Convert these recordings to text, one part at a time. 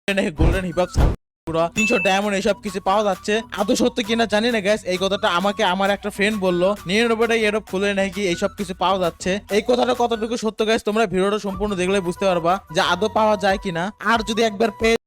Golden hip hop 300 diamond এসব কিছু পাওয়া যাচ্ছে। আদৌ সত্য কিনা জানি না গাইস, এই কথাটা আমাকে আমার একটা ফ্রেন্ড বললো 99টা এরব খুলে নাকি এইসব কিছু পাওয়া যাচ্ছে। এই কথাটা কতটুকু সত্য গাইস তোমরা ভিডিওটা সম্পূর্ণ দেখলে বুঝতে পারবা যে আদৌ পাওয়া যায় কিনা। আর যদি একবার পেয়ে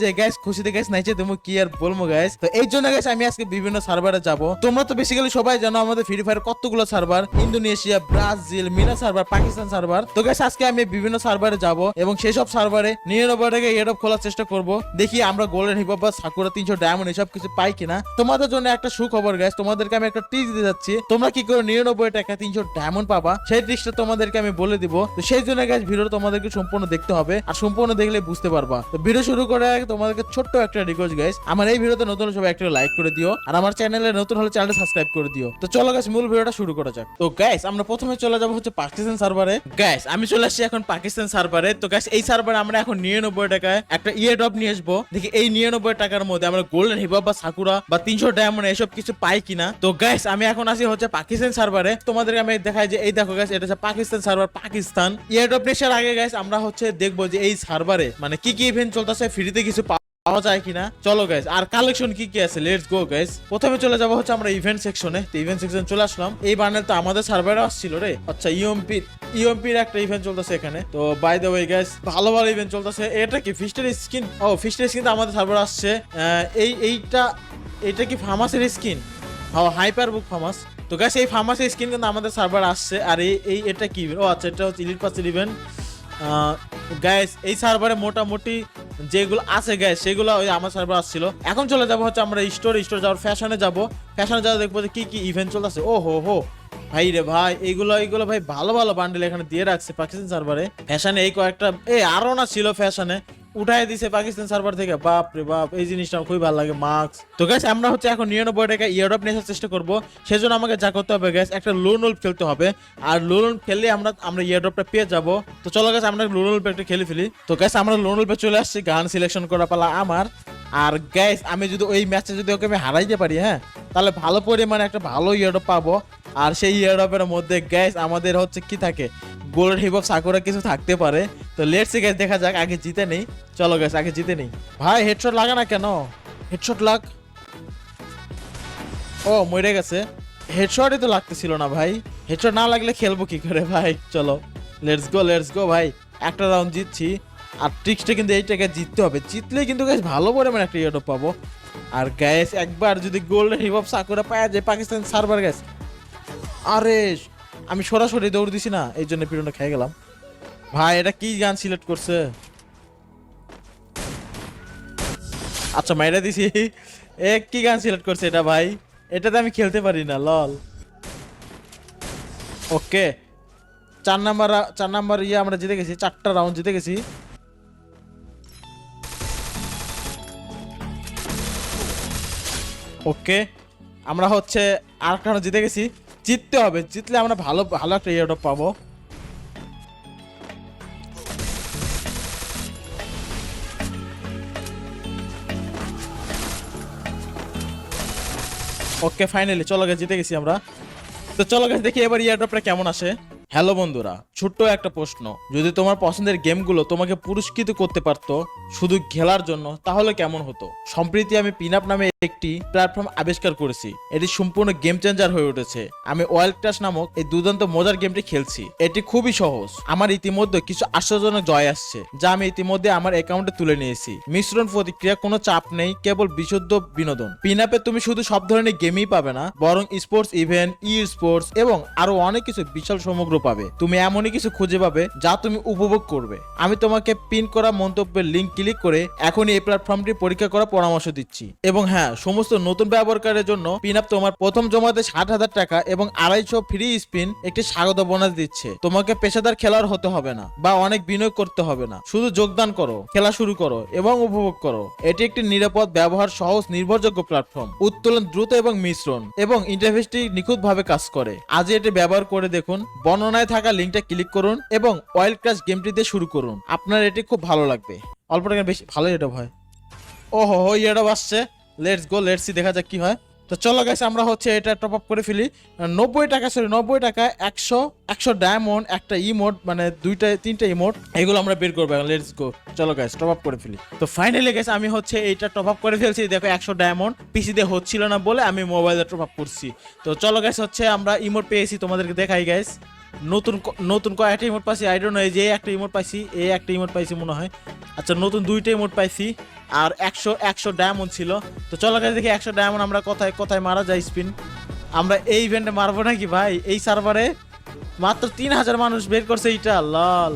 যে গাইস খুশিতে গাইস নাইচে তুমি কি আর বলবো গাইস। তো এই জন্য গাইস আমি আজকে বিভিন্ন সার্ভারে যাব। তোমরা তো বেসিক্যালি সবাই জানো আমাদের ফ্রি ফায়ার কতগুলো server, Indonesia, Brazil, MENA server, Pakistan server. তো গাইস আজকে আমি বিভিন্ন সার্ভারে যাব এবং সেই সব সার্ভারে 99 টাকা এডপ খোলার চেষ্টা করব। দেখি আমরা গোল্ডেন হিপ হপ বা সাকুরা 300 ডায়মন্ড এসব কিছু পাই কিনা। তোমাদের জন্য একটা সুখবর গাইস, তোমাদেরকে আমি একটা টিপস দিতে যাচ্ছি। তোমরা কি করে 99 টাকা 300 ডায়মন্ড পাবা সেই ট্রিক্সটা তোমাদেরকে আমি বলে দিব। তো সেই জন্য গাইস ভিডিও তোমাদেরকে সম্পূর্ণ দেখতে হবে, আর সম্পূর্ণ দেখলে বুঝতে পারবা। তো ভিডিও শুরু করে তোমাদেরকে ছোট্ট একটা রিকোয়েস্ট গাইস, আমার এই ভিডিওতে নতুন সবাই একটা লাইক করে দিও, আর আমার চ্যানেলে নতুন হলে চ্যানেলটা সাবস্ক্রাইব করে দিও। তো চলো গাইস মূল ভিডিওটা শুরু করা যাক। তো গাইস আমরা প্রথমে চলে যাব হচ্ছে পাকিস্তান সার্ভারে। গাইস আমি চলে আসছি এখন পাকিস্তান সার্ভারে। তো গাইস এই সার্ভারে আমরা এখন 99 টাকায় একটা ইয়ারড্রপ নিয়ে আসবো। দেখি এই 99 টাকার মধ্যে আমরা গোল্ডেন হিপ হপ বা সাকুরা বা 300 ডায়মন্ড এসব কিছু পাই কিনা। তো গাইস আমি এখন আসি হচ্ছে পাকিস্তান সার্ভারে। তোমাদেরকে আমি দেখাই যে এই দেখো গাইস এটা হচ্ছে পাকিস্তান সার্ভার, পাকিস্তান। ইয়ারড্রপ নেশার আগে গাইস আমরা হচ্ছে দেখবো যে এই সার্ভারে মানে কি কি ইভেন্ট চলতেছে, ফ্রিতে কিছু পাওয়া যায় কিনা। চলো গাইস আর কালেকশন কি কি আছে লেটস গো গাইস। প্রথমে চলে যাব হচ্ছে আমরা ইভেন্ট সেকশনে। তো ইভেন্ট সেকশন চলে আসলাম। এই বান্ডেল তো আমাদের সার্ভারে আসছিল রে। আচ্ছা ইউএমপির একটা ইভেন্ট চলতেছে এখানে। তো বাই দ্য ওয়ে গাইস ভালো ভালো ইভেন্ট চলতেছে। এটা কি ফিস্টের স্কিন? ও ফিস্টের স্কিন তো আমাদের সার্ভারে আসছে। এইটা কি ফার্মাসের স্কিন? হাইপার বুক ফার্মাস। তো গাইস এই ফার্মাসের স্কিন কিন্তু আমাদের সার্ভারে আসছে। আর এটা কি? ও আচ্ছা এটা হচ্ছে ইলিট পাসের ইভেন্ট। গাইস এই সার্ভারে মোটামুটি যেগুলো আছে গাইস সেগুলো ওই আমার সার্ভার আসছিল। এখন চলে যাবো হচ্ছে আমরা স্টোর যাওয়ার ফ্যাশনে যাবো দেখবো যে কি কি ইভেন্ট চলতেছে। ও হো ভাই রে ভাই এইগুলো ভাই ভালো ভালো বান্ডেল এখানে দিয়ে রাখছে পাকিস্তান সার্ভারে। ফ্যাশনে এই কয়েকটা আরো না ছিল ফ্যাশনে উঠাই দিছে পাকিস্তান সার্ভার থেকে। বাপ রে বাপ এই জিনিসটা খুবই ভালো লাগে মাস্ক। তো গাইস আমরা হচ্ছে এখন 99 টাকা ইয়ারড্রপ নেওয়ার চেষ্টা করব। সেজন্য আমাকে যা করতে হবে গাইস একটা লোন ওল্প খেলতে হবে, আর লোন ওল্প খেললে আমরা ইয়ারড্রপটা পেয়ে যাব। তো চলো গাইস আমরা লোন ওল্প একটা খেলে ফেলি। তো গাইস আমরা লোন ওল্পে চলে আসছি, গান সিলেকশন করা পালা আমার। আর গাইস আমি যদি ওই ম্যাচে যদি ওকে আমি হারাইতে পারি হ্যাঁ তাহলে ভালো পরিমাণে একটা ভালো ইয়ারড্রপ পাবো। আর সেই ইয়ারড্রপের মধ্যে গাইস আমাদের হচ্ছে কি থাকে, গোল্ডেন হিপ হপ সাকুরা কিছু থাকতে পারে। তো লেটস সি গাইস দেখা যাক, আগে জিতে নেই। চলো গাইস আগে জিতে নেই। ভাই হেডশট লাগা না কেন? হেডশট লাগ। ও মরে গেছে। হেডশটই তো লাগতেছিল না ভাই। হেডশট না লাগলে খেলবো কি করে ভাই। চলো লেটস গো ভাই। একটা রাউন্ড জিতছি। আর ট্রিক্সটা কিন্তু এই টাকা জিততে হবে, জিতলে কিন্তু গাইস ভালো পরিমাণে একটা ইয়ারড্রপ পাবো। আর গাইস একবার যদি গোল্ডেন হিপ হপ সাকুরা পাওয়া যায় পাকিস্তান সার্ভার গাইস, আরে আমি সরাসরি দৌড় দিছি না এই জন্য পিরনটা খেয়ে গেলাম। ভাই এটা কি গান সিলেক্ট করছে? আচ্ছা মাইরা দিছি। কি গান সিলেক্ট করছে এটা ভাই? এটাতে আমি খেলতে পারি না লল। ওকে 4 নাম্বার আমরা জিতে গেছি, 4টা রাউন্ড জিতে গেছি। ওকে আমরা হচ্ছে আরেকটা রাউন্ড জিতে গেছি। জিততে হবে, জিতলে আমরা ভালো ভালো একটা ইয়ারড্রপ পাবো। ওকে ফাইনালি চলো গাইস জিতে গেছি আমরা। তো চলো গাইস দেখি এবার ইয়ারড্রপটা কেমন আসে। হ্যালো বন্ধুরা, ছোট্ট একটা প্রশ্ন, যদি তোমার পছন্দের গেমগুলো তোমাকে পুরস্কৃত করতে পারতো শুধু খেলার জন্য তাহলে কেমন হতো? সম্প্রতি আমি পিনআপ নামে একটি প্ল্যাটফর্ম আবিষ্কার করেছি। এটি সম্পূর্ণ গেম চেঞ্জার হয়ে উঠেছে। আমি ওয়াইল্ড ক্রাশ নামক এই দুর্দান্ত মজার গেমটি খেলছি। এটি খুবই সহজ। আমার ইতিমধ্যে কিছু আশ্চর্যজনক জয় আসছে যা আমি ইতিমধ্যে আমার অ্যাকাউন্টে তুলে নিয়েছি। মিশ্রণ প্রতিক্রিয়া, কোনো চাপ নেই, কেবল বিশুদ্ধ বিনোদন। পিনআপে তুমি শুধু সব ধরনের গেমই পাবে না, বরং স্পোর্টস ইভেন্ট, স্পোর্টস এবং আরো অনেক কিছু বিশাল সমগ্র পাবে। তুমি এমনই কিছু খুঁজে পাবে যা তুমি উপভোগ করবে। আমি তোমাকে পিন করা মন্তব্যের লিংক ক্লিক করে এখনই এই প্ল্যাটফর্মটি পরীক্ষা করার পরামর্শ দিচ্ছি। এবং হ্যাঁ, সমস্ত নতুন ব্যবহারকারীর জন্য পিনআপ তোমার প্রথম জমাতে 60,000 টাকা এবং 250 ফ্রি স্পিন একটি স্বাগত বোনাস দিচ্ছে। তোমাকে পেশাদার খেলোয়াড় হতে হবে না বা অনেক বিনিয়োগ করতে হবে না, শুধু যোগদান করো, খেলা শুরু করো এবং উপভোগ করো। এটি একটি নিরাপদ, ব্যবহার সহজ, নির্ভরযোগ্য প্ল্যাটফর্ম। উত্তোলন দ্রুত এবং মিশ্রণ এবং ইন্টারফেসটি নিখুঁতভাবে কাজ করে। আজই এটি ব্যবহার করে দেখুন। বর্ণনায় থাকা লিংকটা ক্লিক করুন এবং ওয়াইল্ড ক্রাশ গেমটিতে শুরু করুন। আপনার এটি খুব ভালো লাগবে। অল্প টাকা বেশি ভালো এটা ভাই। ওহো এটা আসছে। লেটস গো, লেটস সি দেখা যাক কি হয়। তো চলো গাইস আমরা হচ্ছে এটা টপ আপ করে ফেলি। 90 টাকা, সরি 90 টাকা 100 ডায়মন্ড, একটা ইমোট, মানে দুইটা তিনটা ইমোট, এগুলো আমরা বের করবো। লেটস গো, চলো গাইস টপ আপ করে ফেলি। তো ফাইনালি গাইস আমি হচ্ছে এইটা টপ আপ করে ফেলছি। দেখো 100 ডায়মন্ড পিসি দিয়ে হচ্ছিল না বলে আমি মোবাইলে টপ আপ করছি। তো চলো গাইস হচ্ছে আমরা ইমোট পেয়েছি, তোমাদেরকে দেখাই গাইস। নতুন কয়েকটা ইমোট পাইছি, আই ডোন্ট নো, এই যে একটা ইমোট পাইছি, এই একটা ইমোট পাইছি মনে হয়। আচ্ছা নতুন দুইটা ইমোট পাইছি আর 100 ডায়মন্ড ছিল। তো চলো গাইস দেখি 100 ডায়মন্ড আমরা কোথায় কোথায় মারা যায় স্পিন। আমরা এই ইভেন্টে মারবো নাকি ভাই? এই সার্ভারে মাত্র 3000 মানুষ বের করছে এইটা, লাল।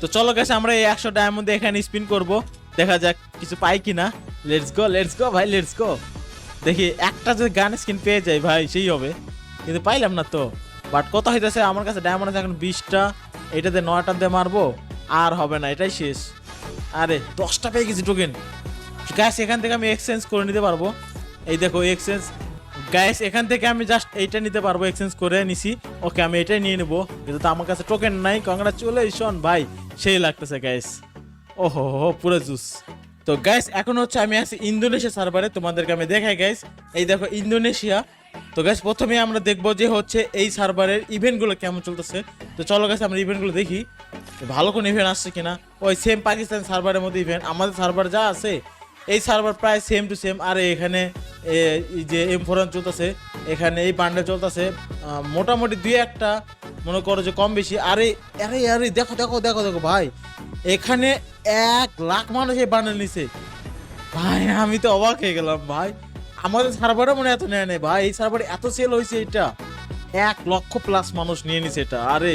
তো চলো গাইস আমরা এই 100 ডায়মন্ড এখানে স্পিন করব, দেখা যাক কিছু পাই কিনা। লেটস গো ভাই, লেটস গো। দেখি একটা যদি গান স্কিন পেয়ে যাই ভাই সেই হবে, কিন্তু পাইলাম না তো। বাট কত হইতেছে আমার কাছে ডায়মন্ড আছে এখন 20টা, এটাতে 9টা দিয়ে মারবো, আর হবে না, এটাই শেষ। আরে 10টা পেয়ে গেছি টোকেন গাইস, এখান থেকে আমি এক্সচেঞ্জ করে নিতে পারবো। এই দেখো এক্সচেঞ্জ গাইস, এখান থেকে আমি জাস্ট এইটা নিতে পারবো, এক্সচেঞ্জ করে নিছি। ওকে আমি এটাই নিয়ে নেবো, কিন্তু তো আমার কাছে টোকেন নাই। কংগ্রাচুলেশন ভাই, সেই লাগতেছে গাইস। ওহো হো পুরো জুস। তো গাইস এখন হচ্ছে আমি আছি ইন্দোনেশিয়া সার্ভারে, তোমাদেরকে আমি দেখাই গাইস। এই দেখো ইন্দোনেশিয়া। তো গাইস প্রথমে আমরা দেখবো যে হচ্ছে এই সার্ভারের ইভেন্টগুলো কেমন চলতেছে। তো চলো গাইস আমরা ইভেন্টগুলো দেখি, ভালো কোন ইভেন্ট আসছে কিনা। ওই সেম পাকিস্তান সার্ভারের মধ্যে ইভেন্ট, আমাদের সার্ভার যা আছে এই সার্ভার প্রায় সেম টু সেম। আর এখানে এই যে M4 চলতেছে, এখানে এই বান্ডেল চলতেছে, মোটামুটি দুই একটা মনে করো যে কম বেশি। আরে আরে আরে দেখো দেখো দেখো দেখো ভাই, এখানে 1 লাখ মানুষ এই বান্ডেল নিছে ভাই। আমি তো অবাক হয়ে গেলাম ভাই, আমাদের সার্ভারে মনে এত নেয় নেই ভাই, এই সার্ভারে এত সেল হয়েছে এটা, 1 লক্ষ প্লাস মানুষ নিয়ে নিছে এটা। আরে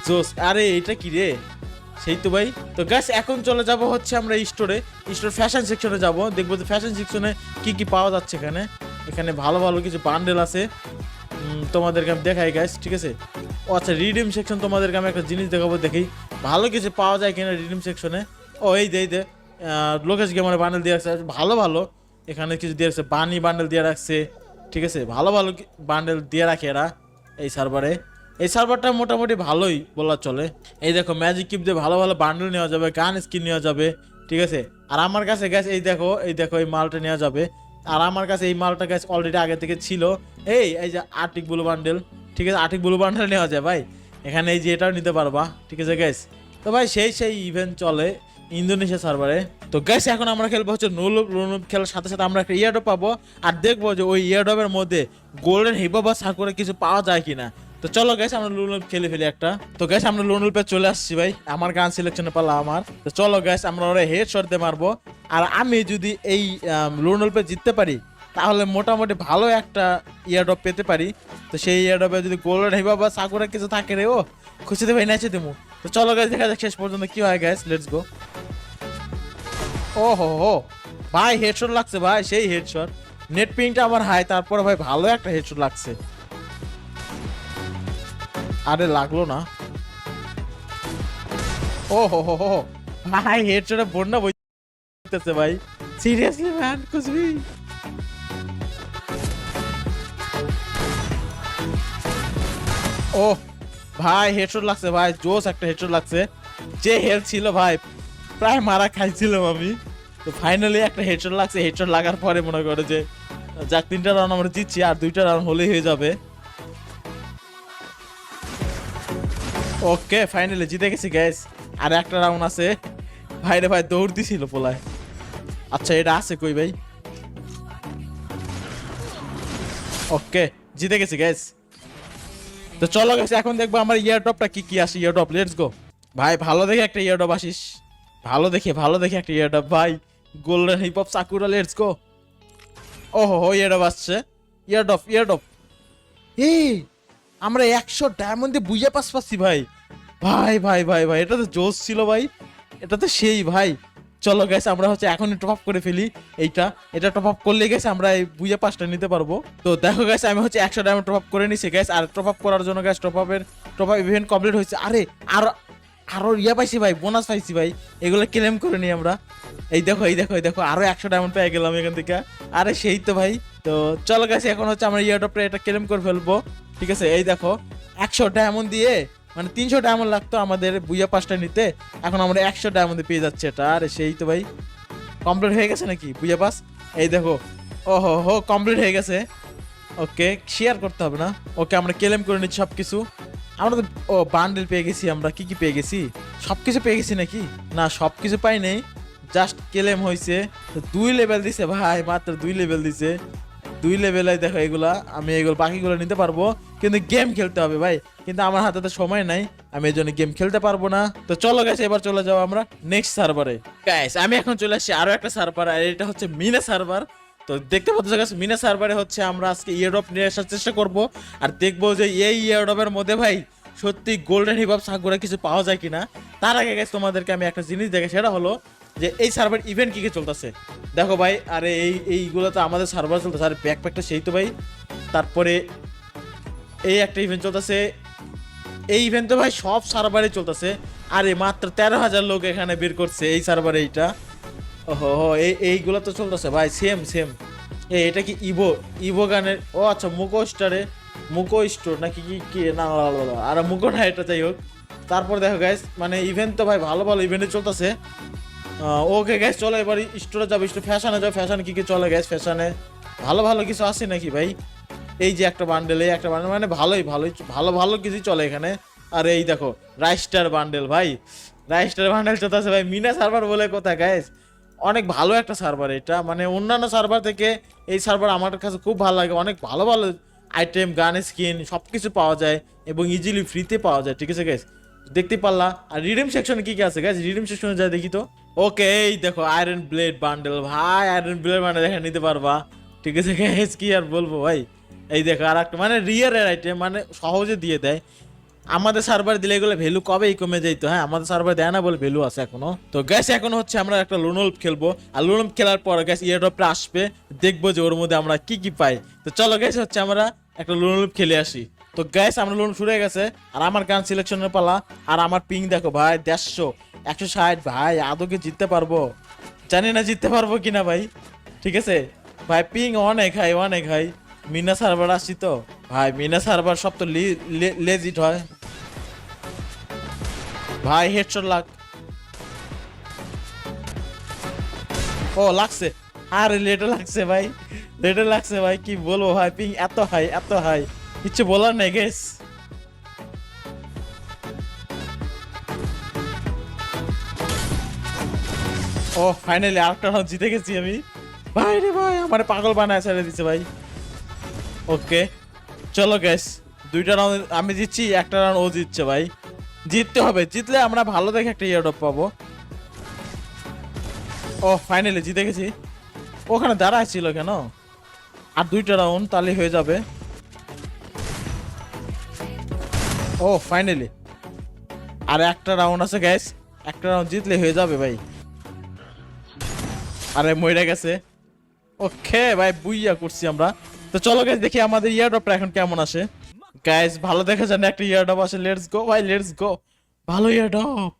জোস, আরে এটা কি রে, সেই তো ভাই। তো গাইস এখন চলে যাব হচ্ছে আমরা স্টোর ফ্যাশন সেকশনে যাব, দেখবো যে ফ্যাশন সেকশনে কি কি পাওয়া যাচ্ছে। এখানে ভালো ভালো কিছু বান্ডেল আছে, তোমাদেরকে আমি দেখাই গাইস, ঠিক আছে। ও আচ্ছা রিডিম সেকশন, তোমাদেরকে আমি একটা জিনিস দেখাবো, দেখি ভালো কিছু পাওয়া যায় কিনা রিডিম সেকশনে। ও এই দে লোকেশ গেমারে বান্ডেল দিয়ে রাখছে, ভালো ভালো এখানে কিছু দিয়ে রাখছে, বানি বান্ডেল দিয়ে রাখছে, ঠিক আছে। ভালো ভালো বান্ডেল দিয়ে রাখে এরা এই সার্ভারে। এই সার্ভারটা মোটামুটি ভালোই বলা চলে। এই দেখো ম্যাজিক কিপ দিয়ে ভালো ভালো বান্ডেল নেওয়া যাবে, গান স্কিন নেওয়া যাবে, ঠিক আছে। আর আমার কাছে গ্যাস এই দেখো এই মালটা নেওয়া যাবে। আর আমার কাছে এই মালটা গ্যাস অলরেডি আগে থেকে ছিল। এই যে আর্টিক ব্লু বান্ডেল, ঠিক আছে, আর্টিক ব্লু বান্ডেল নেওয়া যায় ভাই এখানে, এই যে এটাও নিতে পারবা, ঠিক আছে গ্যাস। তো ভাই সেই ইভেন্ট চলে ইন্দোনেশিয়া সার্ভারে। তো গ্যাস এখন আমরা খেলবো হচ্ছে নুলুপ খেলার সাথে সাথে আমরা একটা ইয়ারড্রপ পাবো, আর দেখবো যে ওই ইয়ারড্রপের মধ্যে গোল্ডেন হিপো বা সাকুরে কিছু পাওয়া যায় কিনা। তো চলো গ্যাস আমরা লুনুল খেলে ফেলি একটা। তো গ্যাস আমরা লুনুল পে চলে আসছি ভাই, আমার গান সিলেকশনে পালা আমার। তো চলো গ্যাস আমরা ওরা হেড শট দিয়ে মারবো। আর আমি যদি এই লুনুল পে জিততে পারি তাহলে মোটামুটি ভালো একটা ইয়ারড্রপ পেতে পারি। তো সেই ইয়ারড্রপে যদি গোল্ডেন হিপো বা সাকুরে কিছু থাকে রে, ও খুশিতে ভাই নাচে দেবো। তো চলো গ্যাস দেখা যাক শেষ পর্যন্ত কি হয় গ্যাস, লেটস গো। ও হো ভাই হেডশট লাগছে ভাই, সেই হেডশট। নেট পিংটা আমার হাই, তারপরে ভাই ভালো একটা হেডশট লাগছে। আরে লাগলো না, ও হো ভাই হেডশটে বন্যা বইতেছে ভাই, সিরিয়াসলি ম্যান কুছবি। ও ভাই হেডশট লাগছে ভাই, জোস একটা হেডশট লাগছে। যে হেলথ ছিল ভাই প্রায় মারা খাইছিলাম আমি। তো ফাইনালি একটা হেডশট লাগছে, হেডশট লাগার পরে মনে করে যে যাক 3টা রাউন্ড আমরা জিতছি, আর 2টা রাউন্ড হলেই হয়ে যাবে। ওকে ফাইনালি জিতে গেছি গ্যাস, আর একটা রাউন্ড আছে। ভাইরে ভাই দৌড় দিছিল পোলায়। আচ্ছা এটা আছে কই ভাই, ওকে জিতে গেছি গ্যাস। তো চলো গ্যাস এখন দেখবো আমার ইয়ারড্রপটা কি কি আসে। ইয়ারড্রপ লেটস গো ভাই, ভালো দেখে একটা ইয়ারড্রপ আসিস, ভালো দেখে একটা ইয়ারড্রপ ভাই, golden hip hop Sakura, let's go. ও হো ইয়ারড্রপ আসছে, ইয়ারড্রপ। এই আমরা 100 ডায়মন্ড দিয়ে বুইয়া পাচ্ছি ভাই। ভাই এটা তো জোস ছিল ভাই, এটা তো সেই ভাই। চলো গেছে আমরা হচ্ছে এখন টপ আপ করে ফেলি। এটা টপ আপ করলে গেছে আমরা এই বুইয়া পাসটা নিতে পারবো। তো দেখো গেছে আমি হচ্ছে 100 ডায়মন্ড টপ আপ করে নিছি গ্যাস। আর টপ আপ করার জন্য gas top up event complete হয়েছে। আরো ইয়া পাইছি ভাই, বোনাস পাইছি ভাই, এগুলো ক্লেম করে নি আমরা। এই দেখো আরো 100 ডায়মন্ড পেয়ে গেলাম এখান থেকে। আরে সেই তো ভাই। তো চলো গেছে এখন হচ্ছে আমরা ইয়ারড্রপটা এটা ক্লেম করে ফেলবো, ঠিক আছে। এই দেখো 100 ডায়মন্ড দিয়ে, মানে 300 ডায়মন্ড লাগতো আমাদের বুইয়া পাসটা নিতে, এখন আমরা 100 ডায়মন্ডে পেয়ে যাচ্ছে এটা। আরে সেই তো ভাই, কমপ্লিট হয়ে গেছে নাকি বুইয়া পাস। এই দেখো ওহো হো কমপ্লিট হয়ে গেছে। ওকে শেয়ার করতে হবে না। ওকে আমরা ক্লেম করে নিচ্ছি সবকিছু। আমরা তো ও বান্ডেল পেয়ে গেছি। আমরা কি কি পেয়ে গেছি? সবকিছু পেয়ে গেছি নাকি? না সবকিছু পাই নাই, জাস্ট ক্লেম হয়েছে। 2 লেভেল দিছে ভাই, মাত্র 2 লেভেল দিছে। 2 লেভেলে দেখো এগুলা, আমি এগুলো বাকিগুলো নিতে পারবো, কিন্তু গেম খেলতে হবে ভাই। কিন্তু আমার হাতে তো সময় নাই, আমি এই জন্য গেম খেলতে পারবো না। তো চলো গাইস এবার চলে যাবো আমরা নেক্সট সার্ভারে। গাইস আমি এখন চলে আসছি আরো একটা সার্ভার, আর এটা হচ্ছে মিনা সার্ভার। তো দেখতে পাচ্ছ গাইস মিনা সার্ভারে হচ্ছে আমরা আজকে ইয়ারড্রপ নিয়ে আসার চেষ্টা করব, আর দেখবো যে এই ইয়ারড্রপের মধ্যে ভাই সত্যি গোল্ডেন হিপ অফ সাকুরা কিছু পাওয়া যায় কিনা। তার আগে গাইস তোমাদেরকে আমি একটা জিনিস দেখে, সেটা হলো যে এই সার্ভার ইভেন্ট কি কি চলতেছে দেখো ভাই। আরে এইগুলো তো আমাদের সার্ভার চলতেছে। আরে ব্যাকপ্যাকটা সেই তো ভাই। তারপরে এই একটা ইভেন্ট চলতেছে, এই ইভেন্ট তো ভাই সব সার্ভারে চলতেছে। আরে মাত্র 13,000 লোক এখানে বের করছে এই সার্ভারে এইটা। ওহো এইগুলো তো চলতেছে ভাই সেম সেম। এটা কি ইভো ইভো গানের? ও আচ্ছা মুকো স্টারে, মুকো স্টোর নাকি কি কি না, আর মুকো না এটা, যাই হোক। তারপর দেখো গাইস মানে ইভেন্ট তো ভাই ভালো ভালো ইভেন্টে চলতেছে। ওকে গ্যাস চলো এবার স্টোরে যাবো, স্টোর ফ্যাশনে যাও। ফ্যাশনে কি কি চলে গ্যাস? ফ্যাশনে ভালো ভালো কিছু আছে নাকি ভাই? এই যে একটা বান্ডেল, এই একটা বান্ডেল, মানে ভালোই ভালোই ভালো ভালো কিছু চলে এখানে। আর এই দেখো রাইস্টার বান্ডেল ভাই, রাইস্টার বান্ডেল চলতেছে ভাই। মিনা সার্ভার বলে কথা গ্যাস, অনেক ভালো একটা সার্ভার এটা। মানে অন্যান্য সার্ভার থেকে এই সার্ভার আমার কাছে খুব ভালো লাগে। অনেক ভালো ভালো আইটেম, গান, স্কিন সব কিছু পাওয়া যায় এবং ইজিলি ফ্রিতে পাওয়া যায়। ঠিক আছে গ্যাস, দেখতে পারলা। আর রিডিম সেকশনে কি কি আছে গাইস? রিডিম সেকশনে যাই দেখি তো। ওকে এই দেখো আয়রন ব্লেড বান্ডেল ভাই, আয়রন ব্লেড বান্ডেল এখানে নিতে পারবা। ঠিক আছে গাইস, কি আর বলবো ভাই। এই দেখো আর একটা মানে রিয়ারের আইটেম, মানে সহজে দিয়ে দেয়। আমাদের সার্ভার দিলে এগুলো ভ্যালু কবেই কমে যাইতো। হ্যাঁ আমাদের সার্ভার দেয় না বলে ভ্যালু আছে এখনো। তো গ্যাস এখন হচ্ছে আমরা একটা লোনল্প খেলবো, আর লোনল্প খেলার পর গ্যাস ইয়ারড্রপটা আসবে, দেখবো যে ওর মধ্যে আমরা কি কি পাই। তো চলো গ্যাস হচ্ছে আমরা একটা লোনল্প খেলে আসি। তো গ্যাস আমরা লোন শুরু হয়ে গেছে, আর আমার গান সিলেকশনের পালা। আর আমার পিং দেখো ভাই 150, 160 ভাই। আদৌ কি জিততে পারবো? জানি না জিততে পারবো কিনা ভাই। ঠিক আছে ভাই, পিং অনেক হাই অনেক হাই। মিনা সার্ভার আসছি তো ভাই, মিনা সার্ভার সব তো লেজিট হয় ভাই। হেডশট লাগ, ও লাগছে। আরে লেটে লাগছে ভাই, লেটে লাগছে ভাই, কি বলবো ভাই। পিং এত হাই এত হাই, কিছু বলার নেই গেস। ও ফাইনালি আরেকটা রাউন্ড জিতে গেছি আমি ভাই। রে ভাই আমার পাগল বানায় ছেড়ে দিছে ভাই। ওকে চলো গ্যাস, 2টা রাউন্ড আমি জিতছি, একটা রাউন্ড ও জিতছে ভাই। জিততে হবে, জিতলে আমরা ভালো দেখে একটা ইয়ারড্রপ পাবো। ও ফাইনালি জিতে গেছি। ওখানে দাঁড়ায় ছিল কেন? আর 2টা রাউন্ড তাহলে হয়ে যাবে। ও ফাইনালি আর একটা রাউন্ড আছে গ্যাস, একটা রাউন্ড জিতলে হয়ে যাবে ভাই। আরে মইরা গেছে। ওকে ভাই বুইয়া করছি আমরা। তো চলো গাইস দেখি আমাদের ইয়ারড্রপটা এখন কেমন আসে। গাইস ভালো দেখা যায় না একটা ইয়ারড্রপ আসে। লেটস গো ভাই লেটস গো। ভালো ইয়ারড্রপ।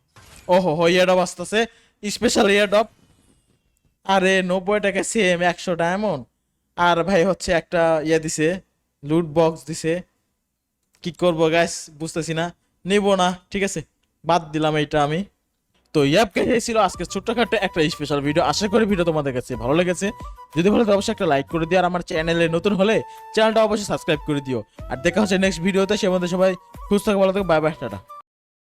ওহো হো ইয়ারড্রপ আসতেছে, স্পেশাল ইয়ারড্রপ। আরে 90 টাকা সেম 100 ডায়মন্ড। আর ভাই হচ্ছে একটা ইয়া দিছে, লুট বক্স দিছে। কি করবো গাইস বুঝতেছি না, নিব না। ঠিক আছে বাদ দিলাম এইটা আমি। তো ইয়াপ গাইস ছিল আজকে ছোট্টখাটো একটা স্পেশাল ভিডিও। আশা করি ভিডিও তোমাদের কাছে ভালো লেগেছে। যদি ভালো তো অবশ্যই একটা লাইক করে দিও, আর আমার চ্যানেলে নতুন হলে চ্যানেলটা অবশ্যই সাবস্ক্রাইব করে দিও। আর দেখা হচ্ছে নেক্সট ভিডিওতে। সে মধ্যে সবাই সুস্থ থাকো, ভালো থাকো, বাই বাই, টাটা।